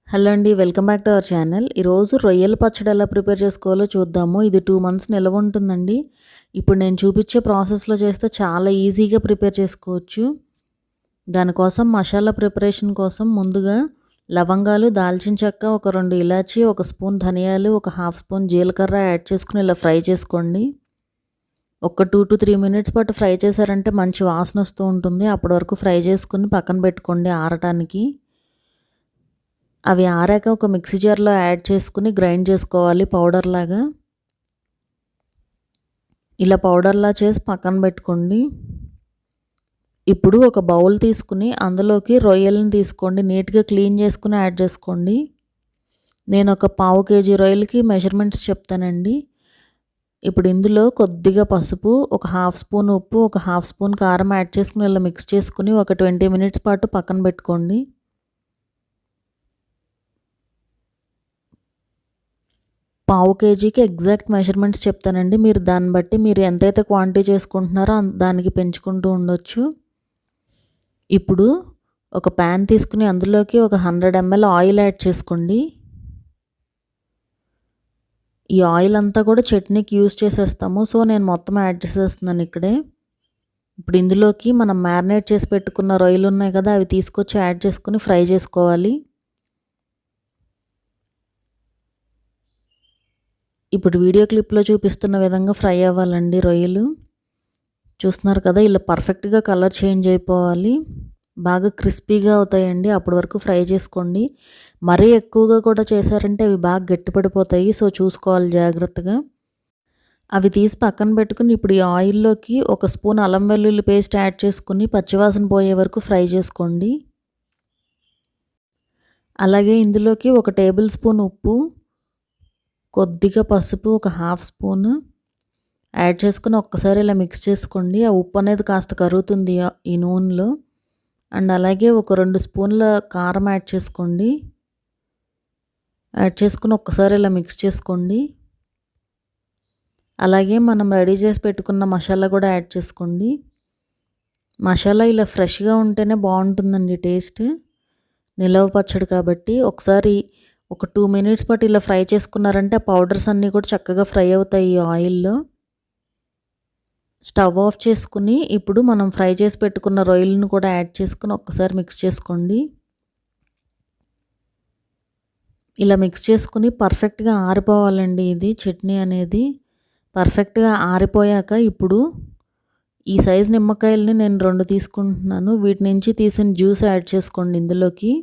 Hello అండి, welcome back to our channel. ఈరోజు రొయ్యల పచ్చడి ఎలా ప్రిపేర్ చేసుకోవాలో చూద్దాము. ఇది 2 మంత్స్ నిల్వ ఉంటుందండి. ఇప్పుడు నేను చూపించే ప్రాసెస్లో చేస్తే చాలా ఈజీగా ప్రిపేర్ చేసుకోవచ్చు. దానికోసం మసాలా ప్రిపరేషన్ కోసం ముందుగా లవంగాలు, దాల్చిన చెక్క, ఒక 2 ఇలాచి, ఒక స్పూన్ ధనియాలు, ఒక హాఫ్ స్పూన్ జీలకర్ర యాడ్ చేసుకుని ఇలా ఫ్రై చేసుకోండి. ఒక 2 to 3 మినిట్స్ పాటు ఫ్రై చేశారంటే మంచి వాసన వస్తూ ఉంటుంది. అప్పటి వరకు ఫ్రై చేసుకుని పక్కన పెట్టుకోండి ఆరటానికి. అవి ఆరాక ఒక మిక్సీ జార్లో యాడ్ చేసుకుని గ్రైండ్ చేసుకోవాలి పౌడర్ లాగా. ఇలా పౌడర్లా చేసి పక్కన పెట్టుకోండి. ఇప్పుడు ఒక బౌల్ తీసుకుని అందులోకి రొయ్యలను తీసుకోండి. నీట్గా క్లీన్ చేసుకుని యాడ్ చేసుకోండి. నేను ఒక 1/2 kg రొయ్యలకి మెజర్మెంట్స్ చెప్తానండి. ఇప్పుడు ఇందులో కొద్దిగా పసుపు, ఒక హాఫ్ స్పూన్ ఉప్పు, ఒక హాఫ్ స్పూన్ కారం యాడ్ చేసుకుని ఇలా మిక్స్ చేసుకుని ఒక 20 మినిట్స్ పాటు పక్కన పెట్టుకోండి. 1/2 kgకి ఎగ్జాక్ట్ మెజర్మెంట్స్ చెప్తానండి. మీరు దాన్ని బట్టి మీరు ఎంతైతే క్వాంటిటీ చేసుకుంటున్నారో దానికి పెంచుకుంటూ ఉండొచ్చు. ఇప్పుడు ఒక ప్యాన్ తీసుకుని అందులోకి ఒక 100 ml ఆయిల్ యాడ్ చేసుకోండి. ఈ ఆయిల్ అంతా కూడా చట్నీకి యూజ్ చేసేస్తాము. సో నేను మొత్తం యాడ్ చేసేస్తున్నాను ఇక్కడే. ఇప్పుడు ఇందులోకి మనం మ్యారినేట్ చేసి పెట్టుకున్న రొయ్యలు ఉన్నాయి కదా, అవి తీసుకొచ్చి యాడ్ చేసుకుని ఫ్రై చేసుకోవాలి. ఇప్పుడు వీడియో క్లిప్లో చూపిస్తున్న విధంగా ఫ్రై అవ్వాలండి రొయ్యలు. చూస్తున్నారు కదా, ఇలా పర్ఫెక్ట్గా కలర్ చేంజ్ అయిపోవాలి. బాగా క్రిస్పీగా అవుతాయండి. అప్పటి వరకు ఫ్రై చేసుకోండి. మరీ ఎక్కువగా కూడా చేశారంటే అవి బాగా గట్టిపడిపోతాయి. సో చూసుకోవాలి జాగ్రత్తగా. అవి తీసి పక్కన పెట్టుకుని ఇప్పుడు ఈ ఆయిల్లోకి ఒక స్పూన్ అల్లం వెల్లుల్లి పేస్ట్ యాడ్ చేసుకుని పచ్చివాసన పోయే వరకు ఫ్రై చేసుకోండి. అలాగే ఇందులోకి ఒక టేబుల్ స్పూన్ ఉప్పు, కొద్దిగా పసుపు, ఒక హాఫ్ స్పూన్ యాడ్ చేసుకుని ఒక్కసారి ఇలా మిక్స్ చేసుకోండి. ఆ ఉప్పు అనేది కాస్త కరుగుతుంది ఈ నూనెలో. అండ్ అలాగే ఒక 2 స్పూన్ల కారం యాడ్ చేసుకోండి. యాడ్ చేసుకుని ఒక్కసారి ఇలా మిక్స్ చేసుకోండి. అలాగే మనం రెడీ చేసి పెట్టుకున్న మసాలా కూడా యాడ్ చేసుకోండి. మసాలా ఇలా ఫ్రెష్గా ఉంటేనే బాగుంటుందండి టేస్ట్. నిలవ పచ్చడి కాబట్టి ఒకసారి ఒక 2 మినిట్స్ పాటు ఇలా ఫ్రై చేసుకున్నారంటే ఆ పౌడర్స్ అన్నీ కూడా చక్కగా ఫ్రై అవుతాయి ఈ ఆయిల్లో. స్టవ్ ఆఫ్ చేసుకుని ఇప్పుడు మనం ఫ్రై చేసి పెట్టుకున్న రొయ్యలను కూడా యాడ్ చేసుకుని ఒక్కసారి మిక్స్ చేసుకోండి. ఇలా మిక్స్ చేసుకుని పర్ఫెక్ట్గా ఆరిపోవాలండి. ఇది చట్నీ అనేది పర్ఫెక్ట్గా ఆరిపోయాక ఇప్పుడు ఈ సైజు నిమ్మకాయలని నేను 2 తీసుకుంటున్నాను. వీటి నుంచి తీసిన జ్యూస్ యాడ్ చేసుకోండి ఇందులోకి.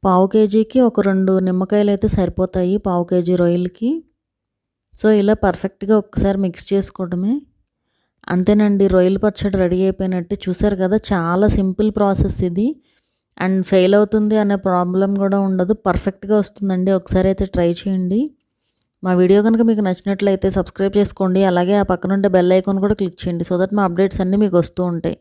1/2 kgకి ఒక 2 నిమ్మకాయలు అయితే సరిపోతాయి 1/2 kg రొయ్యలకి. సో ఇలా పర్ఫెక్ట్గా ఒక్కసారి మిక్స్ చేసుకోవడమే. అంతేనండి, రొయ్యల పచ్చడి రెడీ అయిపోయినట్టు. చూసారు కదా, చాలా సింపుల్ ప్రాసెస్ ఇది. అండ్ ఫెయిల్ అవుతుంది అనే ప్రాబ్లం కూడా ఉండదు. పర్ఫెక్ట్గా వస్తుందండి. ఒకసారి అయితే ట్రై చేయండి. మా వీడియో కనుక మీకు నచ్చినట్లయితే సబ్స్క్రైబ్ చేసుకోండి. అలాగే ఆ పక్కనుండే బెల్ ఐకాన్ కూడా క్లిక్ చేయండి. సో దట్ మా అప్డేట్స్ అన్నీ మీకు వస్తూ ఉంటాయి.